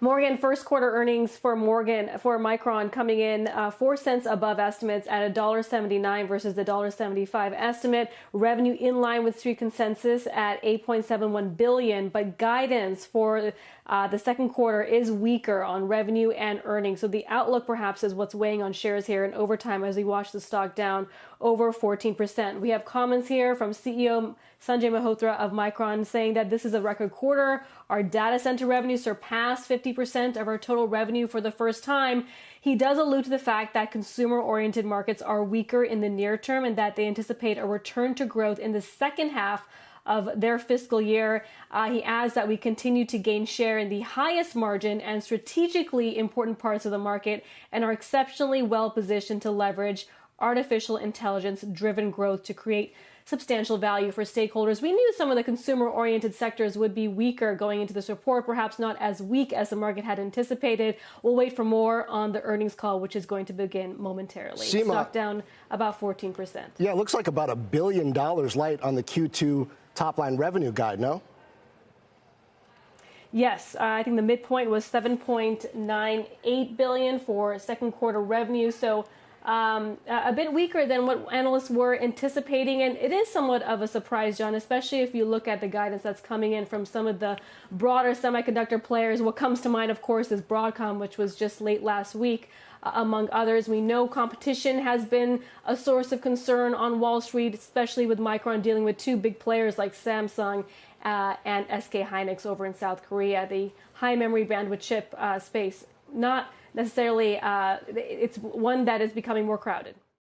Morgan, first quarter earnings for Micron coming in 4 cents above estimates at $1.79 versus the $1.75 estimate. Revenue in line with street consensus at $8.71 billion, but guidance for the second quarter is weaker on revenue and earnings. So the outlook perhaps is what's weighing on shares here in overtime as we watch the stock down over 14%. We have comments here from CEO Sanjay Mehrotra of Micron saying that this is a record quarter. Our data center revenue surpassed 50% of our total revenue for the first time. He does allude to the fact that consumer-oriented markets are weaker in the near term and that they anticipate a return to growth in the second half of their fiscal year. He adds that we continue to gain share in the highest margin and strategically important parts of the market and are exceptionally well positioned to leverage artificial intelligence-driven growth to create substantial value for stakeholders. We knew some of the consumer-oriented sectors would be weaker going into this report, perhaps not as weak as the market had anticipated. We'll wait for more on the earnings call, which is going to begin momentarily. Seema, stock down about 14%. Yeah, it looks like about $1 billion light on the Q2 top-line revenue guide, no? Yes, I think the midpoint was $7.98 billion for second quarter revenue. So a bit weaker than what analysts were anticipating. And it is somewhat of a surprise, John, especially if you look at the guidance that's coming in from some of the broader semiconductor players. What comes to mind, of course, is Broadcom, which was just late last week. Among others, we know competition has been a source of concern on Wall Street, especially with Micron dealing with two big players like Samsung and SK Hynix over in South Korea. The high memory bandwidth chip space, not necessarily, it's one that is becoming more crowded.